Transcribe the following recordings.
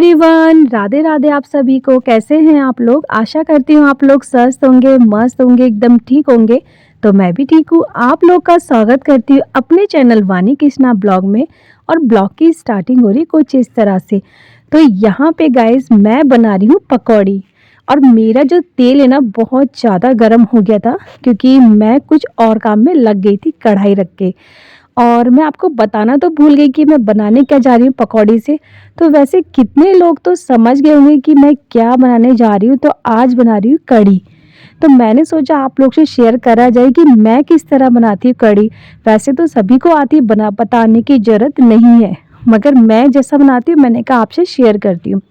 Everyone, Radhe Radhe आप सभी को। कैसे हैं आप लोग? आशा करती हूँ आप लोग स्वस्थ होंगे, मस्त होंगे, एकदम ठीक होंगे। तो मैं भी ठीक हूँ। आप लोग का स्वागत करती हूँ अपने चैनल वानी कृष्णा ब्लॉग में। और ब्लॉग की स्टार्टिंग हो रही कुछ इस तरह से। तो यहाँ पे गाइस मैं बना रही हूँ पकौड़ी। और मेरा जो तेल है ना बहुत ज़्यादा गर्म हो गया था, क्योंकि मैं कुछ और काम में लग गई थी कढ़ाई रख के। और मैं आपको बताना तो भूल गई कि मैं बनाने क्या जा रही हूँ पकौड़ी से। तो वैसे कितने लोग तो समझ गए होंगे कि मैं क्या बनाने जा रही हूँ। तो आज बना रही हूँ कढ़ी। तो मैंने सोचा आप लोग से शेयर करा जाए कि मैं किस तरह बनाती हूँ कढ़ी। वैसे तो सभी को आती है, बना बताने की ज़रूरत नहीं है, मगर मैं जैसा बनाती हूँ मैंने कहा आपसे शेयर करती हूँ।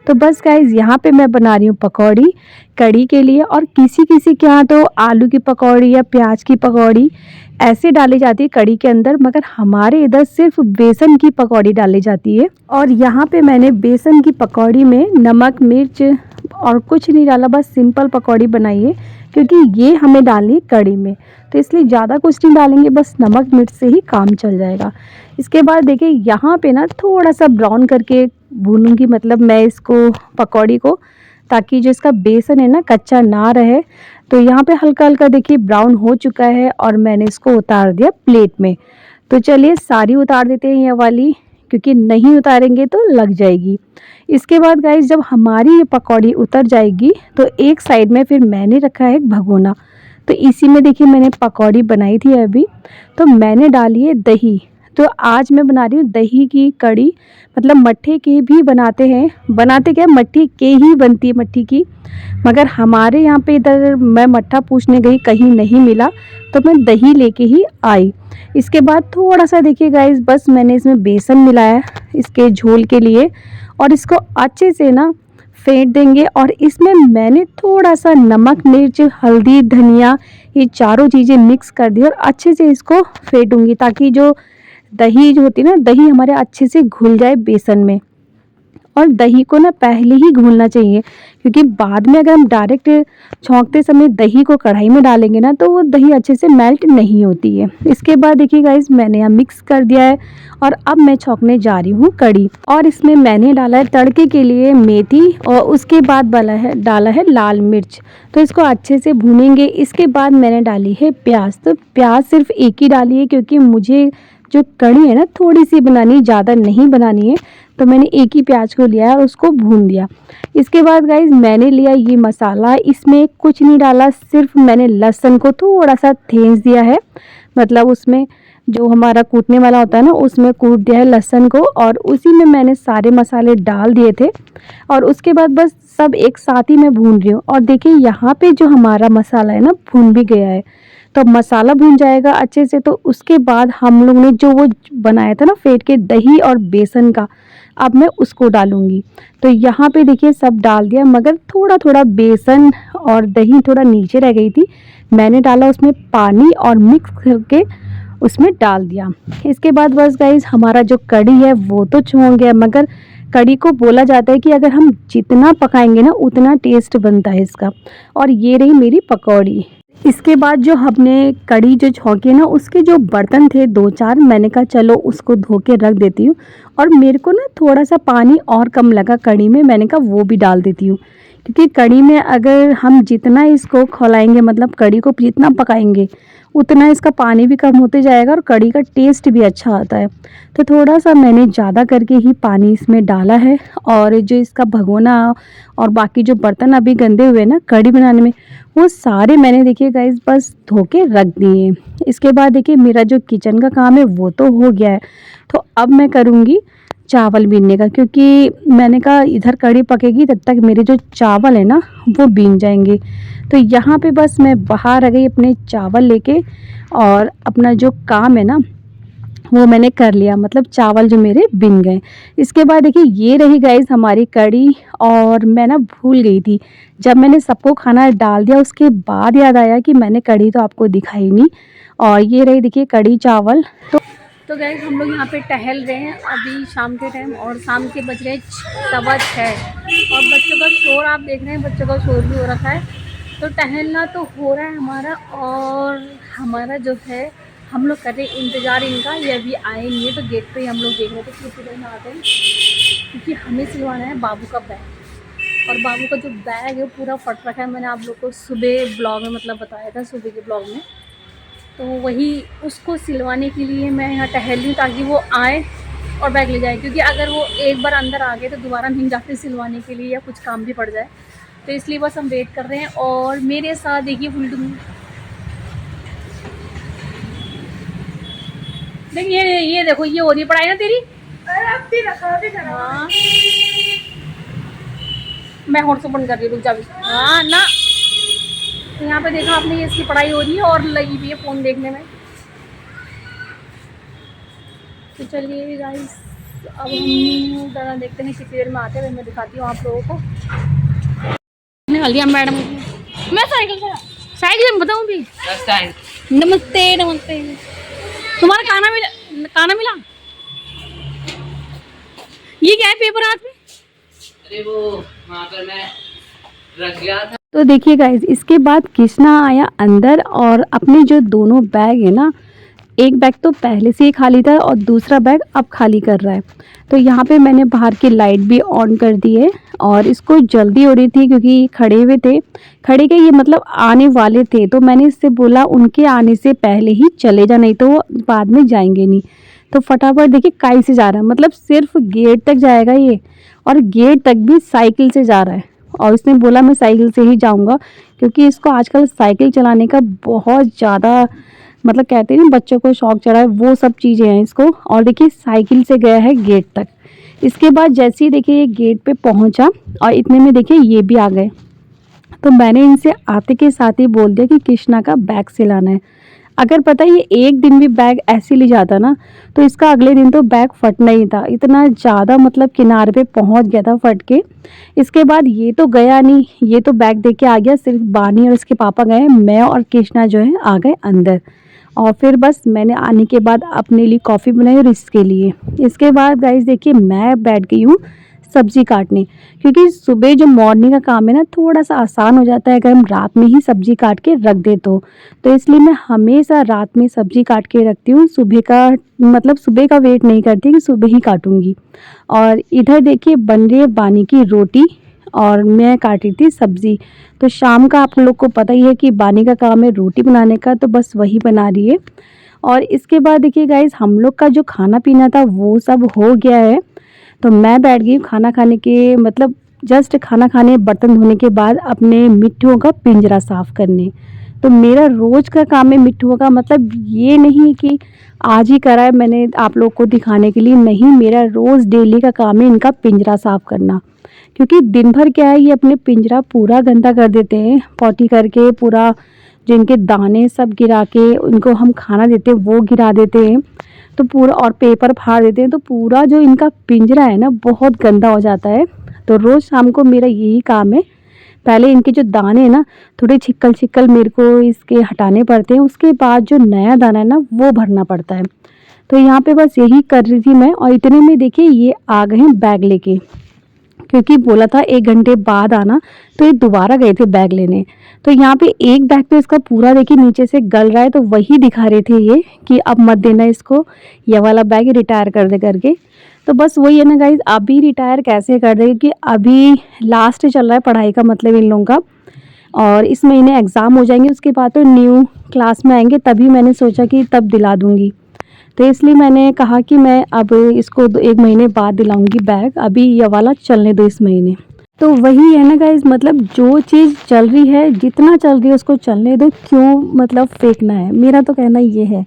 तो बस गाइज यहाँ पे मैं बना रही हूँ पकौड़ी कढ़ी के लिए। और किसी किसी के यहाँ तो आलू की पकौड़ी या प्याज की पकौड़ी ऐसे डाली जाती है कढ़ी के अंदर, मगर हमारे इधर सिर्फ बेसन की पकौड़ी डाली जाती है। और यहाँ पे मैंने बेसन की पकौड़ी में नमक मिर्च और कुछ नहीं डाला, बस सिंपल पकौड़ी बनाई है, क्योंकि ये हमें डालनी है कढ़ी में। तो इसलिए ज़्यादा कुछ नहीं डालेंगे, बस नमक मिर्च से ही काम चल जाएगा। इसके बाद देखिए यहाँ पे ना थोड़ा सा ब्राउन करके भूनूंगी, मतलब मैं इसको पकौड़ी को, ताकि जो इसका बेसन है ना कच्चा ना रहे। तो यहाँ पे हल्का हल्का देखिए ब्राउन हो चुका है और मैंने इसको उतार दिया प्लेट में। तो चलिए सारी उतार देते हैं ये वाली, क्योंकि नहीं उतारेंगे तो लग जाएगी। इसके बाद गाइस जब हमारी ये पकौड़ी उतर जाएगी तो एक साइड में फिर मैंने रखा है एक भगोना। तो इसी में देखिए मैंने पकौड़ी बनाई थी अभी। तो मैंने डाली है दही। तो आज मैं बना रही हूँ दही की कढ़ी। मतलब मट्ठे की भी बनाते हैं, बनाते क्या मट्ठी के ही बनती है मट्ठी की, मगर हमारे यहाँ पे इधर मैं मट्ठा पूछने गई कहीं नहीं मिला, तो मैं दही लेके ही आई। इसके बाद थोड़ा सा देखिए गाइस बस मैंने इसमें बेसन मिलाया इसके झोल के लिए। और इसको अच्छे से ना फेंट देंगे। और इसमें मैंने थोड़ा सा नमक मिर्च हल्दी धनिया ये चारों चीज़ें मिक्स कर दी और अच्छे से इसको फेंटूंगी, ताकि जो दही जो होती है ना दही हमारे अच्छे से घुल जाए बेसन में। और दही को ना पहले ही घोलना चाहिए, क्योंकि बाद में अगर हम डायरेक्ट छौंकते समय दही को कढ़ाई में डालेंगे ना तो वो दही अच्छे से मेल्ट नहीं होती है। इसके बाद देखिए गाइस मैंने यहाँ मिक्स कर दिया है। और अब मैं छौंकने जा रही हूँ कढ़ी। और इसमें मैंने डाला है तड़के के लिए मेथी, और उसके बाद डाला है लाल मिर्च। तो इसको अच्छे से भूनेंगे। इसके बाद मैंने डाली है प्याज। तो प्याज सिर्फ एक ही डाली है, क्योंकि मुझे जो कढ़ी है ना थोड़ी सी बनानी, ज़्यादा नहीं बनानी है। तो मैंने एक ही प्याज को लिया और उसको भून दिया। इसके बाद गाइज मैंने लिया ये मसाला, इसमें कुछ नहीं डाला, सिर्फ मैंने लहसुन को थोड़ा सा थेंच दिया है। मतलब उसमें जो हमारा कूटने वाला होता है ना उसमें कूट दिया है लहसुन को, और उसी में मैंने सारे मसाले डाल दिए थे। और उसके बाद बस सब एक साथ ही मैं भून रही हूँ। और देखिए यहाँ पे जो हमारा मसाला है ना भून भी गया है। तो मसाला भून जाएगा अच्छे से, तो उसके बाद हम लोग ने जो वो बनाया था ना फेंट के दही और बेसन का, अब मैं उसको डालूंगी। तो यहाँ पे देखिए सब डाल दिया, मगर थोड़ा थोड़ा बेसन और दही थोड़ा नीचे रह गई थी, मैंने डाला उसमें पानी और मिक्स करके उसमें डाल दिया। इसके बाद बस गाइज हमारा जो कढ़ी है वो तो छौंक गया, मगर कढ़ी को बोला जाता है कि अगर हम जितना पकाएंगे ना उतना टेस्ट बनता है इसका। और ये रही मेरी पकौड़ी। इसके बाद जो हमने कढ़ी जो छौंकी ना उसके जो बर्तन थे दो चार, मैंने कहा चलो उसको धो के रख देती हूँ। और मेरे को ना थोड़ा सा पानी और कम लगा कढ़ी में, मैंने कहा वो भी डाल देती हूँ। क्योंकि कढ़ी में अगर हम जितना इसको खौलाएंगे, मतलब कढ़ी को जितना पकाएंगे उतना इसका पानी भी कम होते जाएगा और कढ़ी का टेस्ट भी अच्छा आता है। तो थोड़ा सा मैंने ज़्यादा करके ही पानी इसमें डाला है। और जो इसका भगोना और बाकी जो बर्तन अभी गंदे हुए ना कढ़ी बनाने में, वो सारे मैंने देखिए गाइस बस धो के रख दिए। इसके बाद देखिए मेरा जो किचन का काम है वो तो हो गया है। तो अब मैं करूँगी चावल बीनने का, क्योंकि मैंने कहा इधर कढ़ी पकेगी तब तक मेरे जो चावल है ना वो बीन जाएंगे। तो यहाँ पे बस मैं बाहर आ गई अपने चावल लेके, और अपना जो काम है ना वो मैंने कर लिया, मतलब चावल जो मेरे बिन गए। इसके बाद देखिए ये रही गाइस हमारी कढ़ी। और मैं ना भूल गई थी, जब मैंने सबको खाना डाल दिया उसके बाद याद आया कि मैंने कढ़ी तो आपको दिखाई नहीं। और ये रही देखिए कढ़ी चावल। तो गाइस हम लोग यहाँ पे टहल रहे हैं अभी शाम के टाइम, और शाम के बज रहे 6:15। और बच्चों का शोर आप देख रहे हैं, बच्चों का शोर भी हो रखा है। तो टहलना तो हो रहा है हमारा। और हमारा जो है हम लोग कर रहे इंतज़ार इनका, ये अभी आए नहीं है। तो गेट पे ही हम लोग देख रहे थे किसी टाइम आते हैं। क्योंकि हमें सिलवाना है बाबू का बैग। और बाबू का जो बैग है वो पूरा फट रखा है। मैंने आप लोग को सुबह ब्लॉग में मतलब बताया था, सुबह के ब्लॉग में। तो वही उसको सिलवाने के लिए मैं यहाँ टहल रही हूँ ताकि वो आए और बैग ले जाए। क्योंकि अगर वो एक बार अंदर आ गए तो दोबारा नहीं जाते सिलवाने के लिए, या कुछ काम भी पड़ जाए। तो इसलिए बस हम वेट कर रहे हैं। और मेरे साथ देखिए फुलटू, देखिए ये देखो ये हो रही है पढ़ाई ना तेरी। हाँ मैं हॉट बंद कर रही हूँ, रुक जा भी। हाँ ना, तो यहाँ पे देखा आपने, ये इसकी पढ़ाई हो रही है और लगी हुई है फ़ोन देखने में। तो चलिए गाइस, अब हम ज़रा देखते हैं कितनी देर में आते हैं। मैं दिखाती हूँ आप लोगों को। निकाल दिया मैडम, मैं साइकिल में बताऊँ भी। नमस्ते नमस्ते, तुम्हारा खाना मिला। ये क्या है पेपर हाथ में? अरे वो वहाँ पर मैं रख गया था। तो देखिए गाइज, इसके बाद कृष्णा आया अंदर और अपने जो दोनों बैग है ना, एक बैग तो पहले से ही खाली था और दूसरा बैग अब खाली कर रहा है। तो यहाँ पे मैंने बाहर की लाइट भी ऑन कर दी है और इसको जल्दी हो रही थी क्योंकि खड़े हुए थे, खड़े के ये मतलब आने वाले थे। तो मैंने इससे बोला उनके आने से पहले ही चले जा, नहीं तो वो बाद में जाएंगे नहीं। तो फटाफट देखिए काई से जा रहा है, मतलब सिर्फ गेट तक जाएगा ये, और गेट तक भी साइकिल से जा रहा है। और उसने बोला मैं साइकिल से ही जाऊंगा क्योंकि इसको आजकल साइकिल चलाने का बहुत ज़्यादा मतलब कहते हैं ना बच्चों को शौक चढ़ा है, वो सब चीज़ें हैं इसको। और देखिए साइकिल से गया है गेट तक। इसके बाद जैसे ही देखिए ये गेट पे पहुंचा और इतने में देखिए ये भी आ गए। तो मैंने इनसे आते के साथ ही बोल दिया कि कृष्णा का बैग सिलाना है। अगर पता है ये एक दिन भी बैग ऐसे ले जाता ना तो इसका अगले दिन तो बैग फटना ही था, इतना ज़्यादा मतलब किनारे पे पहुंच गया था फट के। इसके बाद ये तो गया नहीं, ये तो बैग दे के आ गया, सिर्फ बानी और उसके पापा गए, मैं और कृष्णा जो है आ गए अंदर। और फिर बस मैंने आने के बाद अपने लिए कॉफ़ी बनाई और इसके लिए। इसके बाद गाइस देखिए मैं बैठ गई हूँ सब्ज़ी काटने, क्योंकि सुबह जो मॉर्निंग का काम है ना थोड़ा सा आसान हो जाता है अगर हम रात में ही सब्ज़ी काट के रख दे तो इसलिए मैं हमेशा रात में सब्ज़ी काट के रखती हूँ, सुबह का मतलब सुबह का वेट नहीं करती कि सुबह ही काटूँगी। और इधर देखिए बन रही है बानी की रोटी और मैं काट रही थी सब्ज़ी। तो शाम का आप लोग को पता ही है कि बानी का काम है रोटी बनाने का, तो बस वही बना रही है। और इसके बाद देखिए गाइस हम लोग का जो खाना पीना था वो सब हो गया है। तो मैं बैठ गई खाना खाने के मतलब जस्ट खाना खाने बर्तन धोने के बाद अपने मिट्ठुओं का पिंजरा साफ़ करने। तो मेरा रोज़ का काम है मिट्ठुओं का, मतलब ये नहीं कि आज ही करा है मैंने आप लोग को दिखाने के लिए, नहीं, मेरा रोज़ डेली का काम है इनका पिंजरा साफ़ करना। क्योंकि दिन भर क्या है ये अपने पिंजरा पूरा गंदा कर देते हैं, पॉटी करके पूरा जो इनके दाने सब गिरा के उनको हम खाना देते हैं वो गिरा देते हैं, तो पूरा और पेपर फाड़ देते हैं, तो पूरा जो इनका पिंजरा है ना बहुत गंदा हो जाता है। तो रोज़ शाम को मेरा यही काम है, पहले इनके जो दाने हैं ना थोड़े छिक्कल छिक्कल मेरे को इसके हटाने पड़ते हैं, उसके बाद जो नया दाना है ना वो भरना पड़ता है। तो यहाँ पे बस यही कर रही थी मैं, और इतने में देखिए ये आ गए हैं बैग लेके, क्योंकि बोला था 1 घंटे बाद आना, तो ये दोबारा गए थे बैग लेने। तो यहाँ पे एक बैग तो इसका पूरा देखिए नीचे से गल रहा है, तो वही दिखा रहे थे ये कि अब मत देना इसको, ये वाला बैग रिटायर कर दे करके। तो बस वही है ना गाइज, अभी रिटायर कैसे कर दे क्योंकि अभी लास्ट चल रहा है पढ़ाई का मतलब इन लोगों का, और इस महीने एग्ज़ाम हो जाएंगे, उसके बाद तो न्यू क्लास में आएंगे, तभी मैंने सोचा कि तब दिला दूँगी। तो इसलिए मैंने कहा कि मैं अब इसको 1 महीने बाद दिलाऊंगी बैग, अभी ये वाला चलने दो इस महीने। तो वही है ना गाइज, मतलब जो चीज़ चल रही है, जितना चल रही है उसको चलने दो, क्यों मतलब फेंकना है, मेरा तो कहना ये है।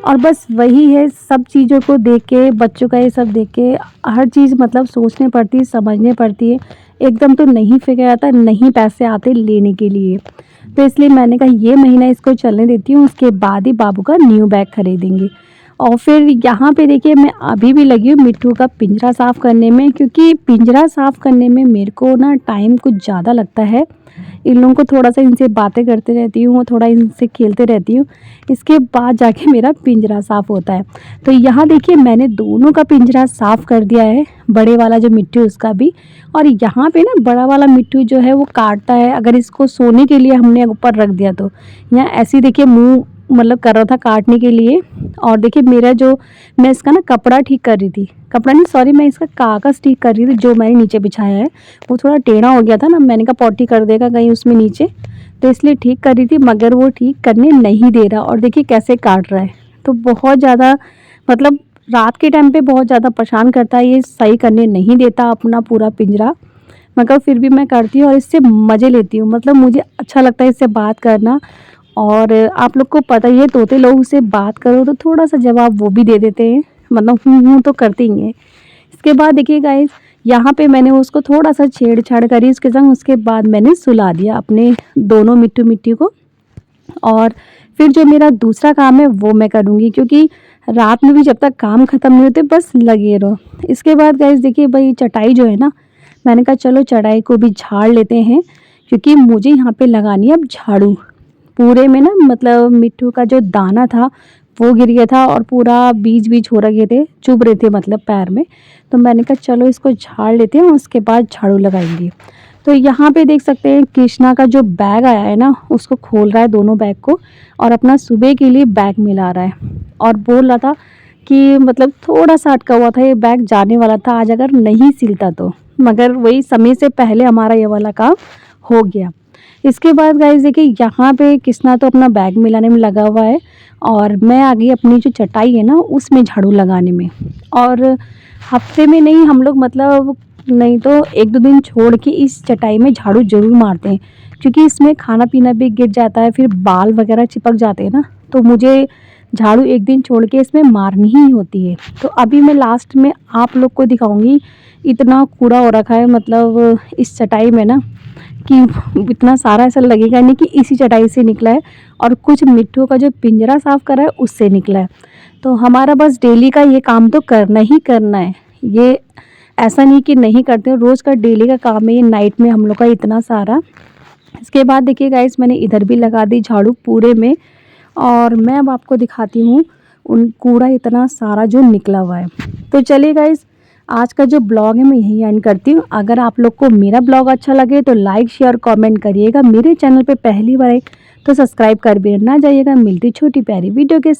और बस वही है, सब चीज़ों को देख के, बच्चों का ये सब देख के हर चीज़ मतलब सोचनी पड़ती है, समझनी पड़ती है, एकदम तो नहीं फेंका जाता, नहीं पैसे आते लेने के लिए। तो इसलिए मैंने कहा ये महीना इसको चलने देती हूँ, उसके बाद ही बाबू का न्यू बैग खरीदेंगे। और फिर यहाँ पे देखिए मैं अभी भी लगी हूँ मिट्ठू का पिंजरा साफ़ करने में, क्योंकि पिंजरा साफ़ करने में मेरे को ना टाइम कुछ ज़्यादा लगता है। इन लोगों को थोड़ा सा इनसे बातें करते रहती हूँ, थोड़ा इनसे खेलते रहती हूँ, इसके बाद जाके मेरा पिंजरा साफ़ होता है। तो यहाँ देखिए मैंने दोनों का पिंजरा साफ़ कर दिया है, बड़े वाला जो मिट्ठू उसका भी। और यहाँ पे ना बड़ा वाला मिट्ठू जो है वो काटता है, अगर इसको सोने के लिए हमने ऊपर रख दिया तो यहाँ ऐसे देखिए मुँह मतलब कर रहा था काटने के लिए। और देखिए मेरा जो मैं इसका ना कपड़ा ठीक कर रही थी, कपड़ा नहीं सॉरी, मैं इसका कागज़ ठीक कर रही थी जो मैंने नीचे बिछाया है। वो थोड़ा टेढ़ा हो गया था ना, मैंने कहा पॉटी कर देगा कहीं उसमें नीचे, तो इसलिए ठीक कर रही थी, मगर वो ठीक करने नहीं दे रहा और देखिए कैसे काट रहा है। तो बहुत ज़्यादा मतलब रात के टाइम पे बहुत ज़्यादा परेशान करता है, ये सही करने नहीं देता अपना पूरा पिंजरा, मगर फिर भी मैं करती हूँ और इससे मज़े लेती हूँ। मतलब मुझे अच्छा लगता है इससे बात करना। और आप लोग को पता ही है तोते लोगों से बात करो तो थोड़ा सा जवाब वो भी दे देते हैं, मतलब हूँ तो करते ही हैं। इसके बाद देखिए गाइस, यहाँ पे मैंने उसको थोड़ा सा छेड़छाड़ करी उसके संग, उसके बाद मैंने सुला दिया अपने दोनों मिट्टू मिट्टी को। और फिर जो मेरा दूसरा काम है वो मैं करूँगी, क्योंकि रात में भी जब तक काम ख़त्म नहीं होते बस लगे रहो। इसके बाद गाइस देखिए भाई चटाई जो है ना, मैंने कहा चलो चटाई को भी झाड़ लेते हैं, क्योंकि मुझे यहाँ पे लगानी है अब झाड़ू। पूरे में ना मतलब मिट्टू का जो दाना था वो गिर गया था और पूरा बीज बीज हो रखे थे, चुभ रहे थे मतलब पैर में। तो मैंने कहा चलो इसको झाड़ लेते हैं, उसके बाद झाड़ू लगाएंगे। तो यहाँ पे देख सकते हैं कृष्णा का जो बैग आया है ना, उसको खोल रहा है दोनों बैग को और अपना सुबह के लिए बैग मिला रहा है। और बोल रहा था कि मतलब थोड़ा सा अटका हुआ था, ये बैग जाने वाला था आज अगर नहीं सिलता तो, मगर वही समय से पहले हमारा ये वाला काम हो गया। इसके बाद गाइस देखिए यहाँ पे कृष्णा तो अपना बैग मिलाने में लगा हुआ है और मैं आ गई अपनी जो चटाई है ना उसमें झाड़ू लगाने में। और हफ्ते में नहीं हम लोग मतलब नहीं तो 1-2 दिन छोड़ के इस चटाई में झाड़ू ज़रूर मारते हैं, क्योंकि इसमें खाना पीना भी गिर जाता है, फिर बाल वगैरह चिपक जाते हैं ना, तो मुझे झाड़ू 1 दिन छोड़ के इसमें मारनी ही होती है। तो अभी मैं लास्ट में आप लोग को दिखाऊंगी, इतना कूड़ा हो रखा है मतलब इस चटाई में ना कि इतना सारा ऐसा लगेगा नहीं कि इसी चटाई से निकला है, और कुछ मिट्टू का जो पिंजरा साफ़ करा है उससे निकला है। तो हमारा बस डेली का ये काम तो करना ही करना है, ये ऐसा नहीं कि नहीं करते हो, रोज़ का डेली का काम है ये, नाइट में हम लोग का इतना सारा। इसके बाद देखिए गाइस मैंने इधर भी लगा दी झाड़ू पूरे में, और मैं अब आपको दिखाती हूँ उन कूड़ा इतना सारा जो निकला हुआ है। तो चलिए गाइस, आज का जो ब्लॉग है मैं यहीं एंड करती हूँ। अगर आप लोग को मेरा ब्लॉग अच्छा लगे तो लाइक शेयर कमेंट करिएगा। मेरे चैनल पे पहली बार है तो सब्सक्राइब कर भी ना जाइएगा। मिलती छोटी प्यारी वीडियो के